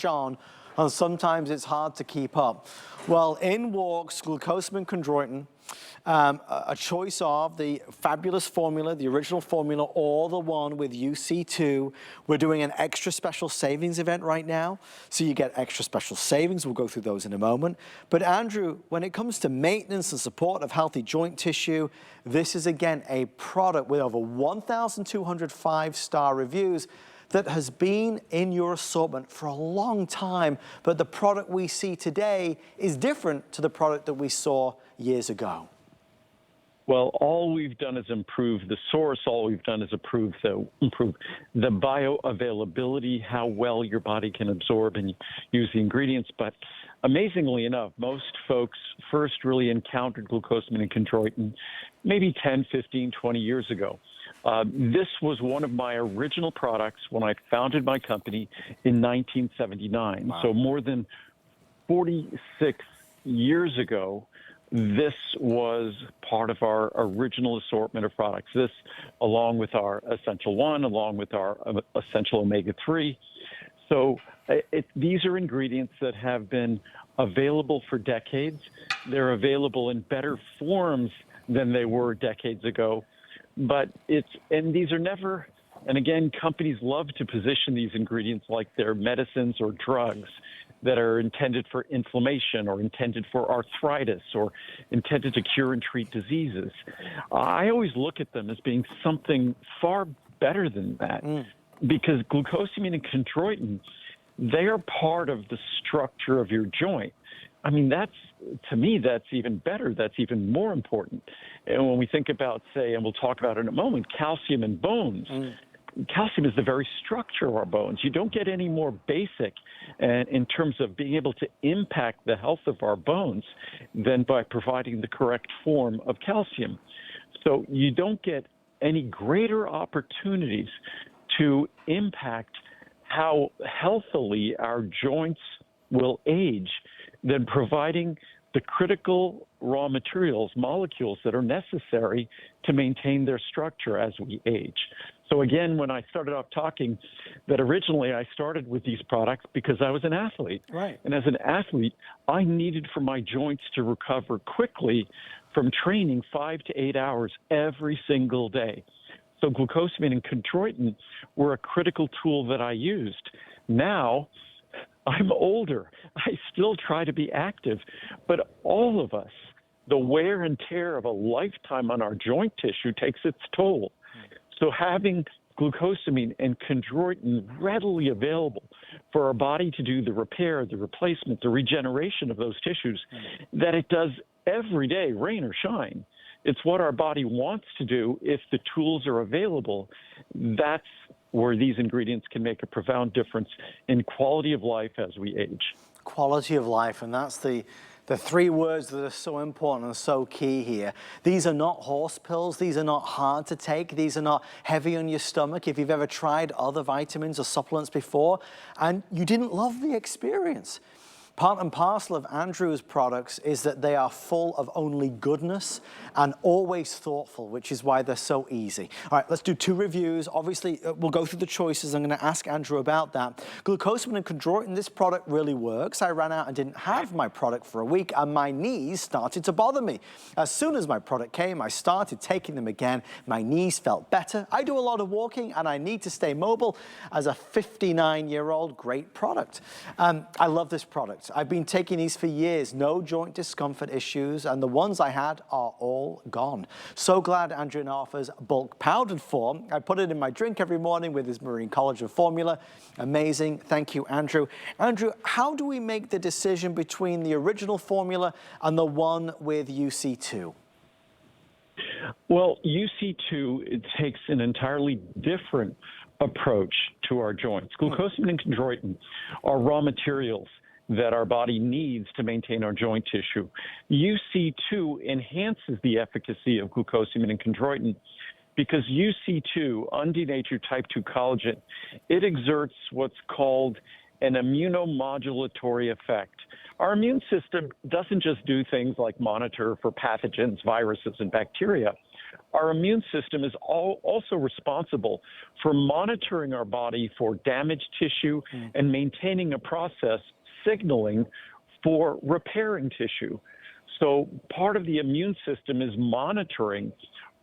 on, and sometimes it's hard to keep up. Well, in walks Glucosamine and Chondroitin, a choice of the fabulous formula, the original formula, or the one with UC2. We're doing an extra special savings event right now, so you get extra special savings. We'll go through those in a moment. But Andrew, when it comes to maintenance and support of healthy joint tissue, this is again a product with over 1,200 5-star reviews that has been in your assortment for a long time, but the product we see today is different to the product that we saw years ago. Well, all we've done is improve the source. All we've done is improve the bioavailability, how well your body can absorb and use the ingredients. But amazingly enough, most folks first really encountered glucosamine and chondroitin maybe 10, 15, 20 years ago. This was one of my original products when I founded my company in 1979. Wow. So more than 46 years ago, this was part of our original assortment of products. This, along with our Essential 1, along with our Essential Omega-3. So these are ingredients that have been available for decades. They're available in better forms than they were decades ago. But these are never, and again, companies love to position these ingredients like they're medicines or drugs that are intended for inflammation or intended for arthritis or intended to cure and treat diseases. I always look at them as being something far better than that because glucosamine and chondroitin, they are part of the structure of your joint. I mean, to me, that's even better. That's even more important. And when we think about, say, and we'll talk about it in a moment, calcium in bones, calcium is the very structure of our bones. You don't get any more basic in terms of being able to impact the health of our bones than by providing the correct form of calcium. So you don't get any greater opportunities to impact how healthily our joints will age than providing the critical raw materials, molecules that are necessary to maintain their structure as we age. So again, when I started off talking that originally I started with these products because I was an athlete. Right. And as an athlete, I needed for my joints to recover quickly from training 5 to 8 hours every single day. So glucosamine and chondroitin were a critical tool that I used. Now, I'm older. I still try to be active, but all of us, the wear and tear of a lifetime on our joint tissue takes its toll. So having glucosamine and chondroitin readily available for our body to do the repair, the replacement, the regeneration of those tissues that it does every day, rain or shine. It's what our body wants to do if the tools are available. That's where these ingredients can make a profound difference in quality of life as we age. Quality of life, and that's the three words that are so important and so key here. These are not horse pills. These are not hard to take. These are not heavy on your stomach. If you've ever tried other vitamins or supplements before and you didn't love the experience, part and parcel of Andrew's products is that they are full of only goodness and always thoughtful, which is why they're so easy. All right, let's do 2 reviews. Obviously, we'll go through the choices. I'm going to ask Andrew about that. Glucosamine and chondroitin, this product really works. I ran out and didn't have my product for a week, and my knees started to bother me. As soon as my product came, I started taking them again. My knees felt better. I do a lot of walking, and I need to stay mobile. As a 59-year-old, great product. I love this product. I've been taking these for years, no joint discomfort issues, and the ones I had are all gone. So glad Andrew now offers bulk powdered form. I put it in my drink every morning with his marine collagen formula. Amazing. Thank you, Andrew. Andrew, how do we make the decision between the original formula and the one with UC2? Well, UC2, it takes an entirely different approach to our joints. Glucosamine and chondroitin are raw materials that our body needs to maintain our joint tissue. UC2 enhances the efficacy of glucosamine and chondroitin because UC2, undenatured type 2 collagen, it exerts what's called an immunomodulatory effect. Our immune system doesn't just do things like monitor for pathogens, viruses, and bacteria. Our immune system is also responsible for monitoring our body for damaged tissue and maintaining a process signaling for repairing tissue. So part of the immune system is monitoring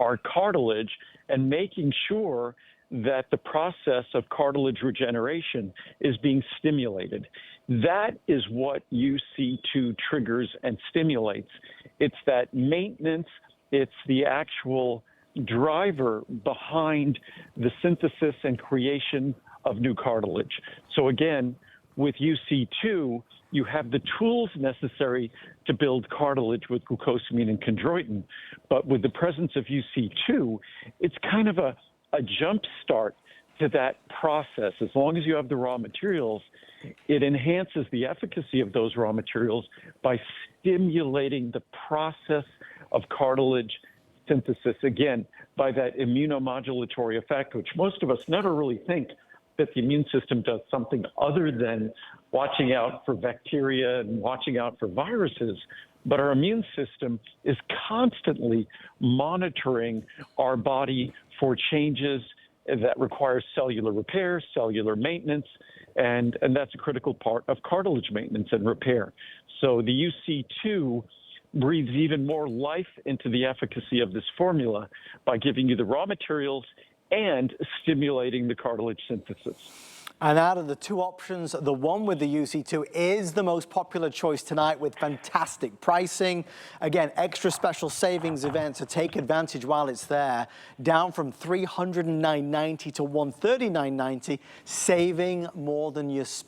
our cartilage and making sure that the process of cartilage regeneration is being stimulated. That is what UC2 triggers and stimulates. It's that maintenance, it's the actual driver behind the synthesis and creation of new cartilage. So again, with UC2, you have the tools necessary to build cartilage with glucosamine and chondroitin. But with the presence of UC2, it's kind of a jump start to that process. As long as you have the raw materials, it enhances the efficacy of those raw materials by stimulating the process of cartilage synthesis, again, by that immunomodulatory effect, which most of us never really think that the immune system does something other than watching out for bacteria and watching out for viruses. But our immune system is constantly monitoring our body for changes that require cellular repair, cellular maintenance, and that's a critical part of cartilage maintenance and repair. So the UC2 breathes even more life into the efficacy of this formula by giving you the raw materials and stimulating the cartilage synthesis. And out of the two options, the one with the UC2 is the most popular choice tonight with fantastic pricing. Again, extra special savings event to take advantage while it's there, down from $309.90 to $139.90, saving more than you spend.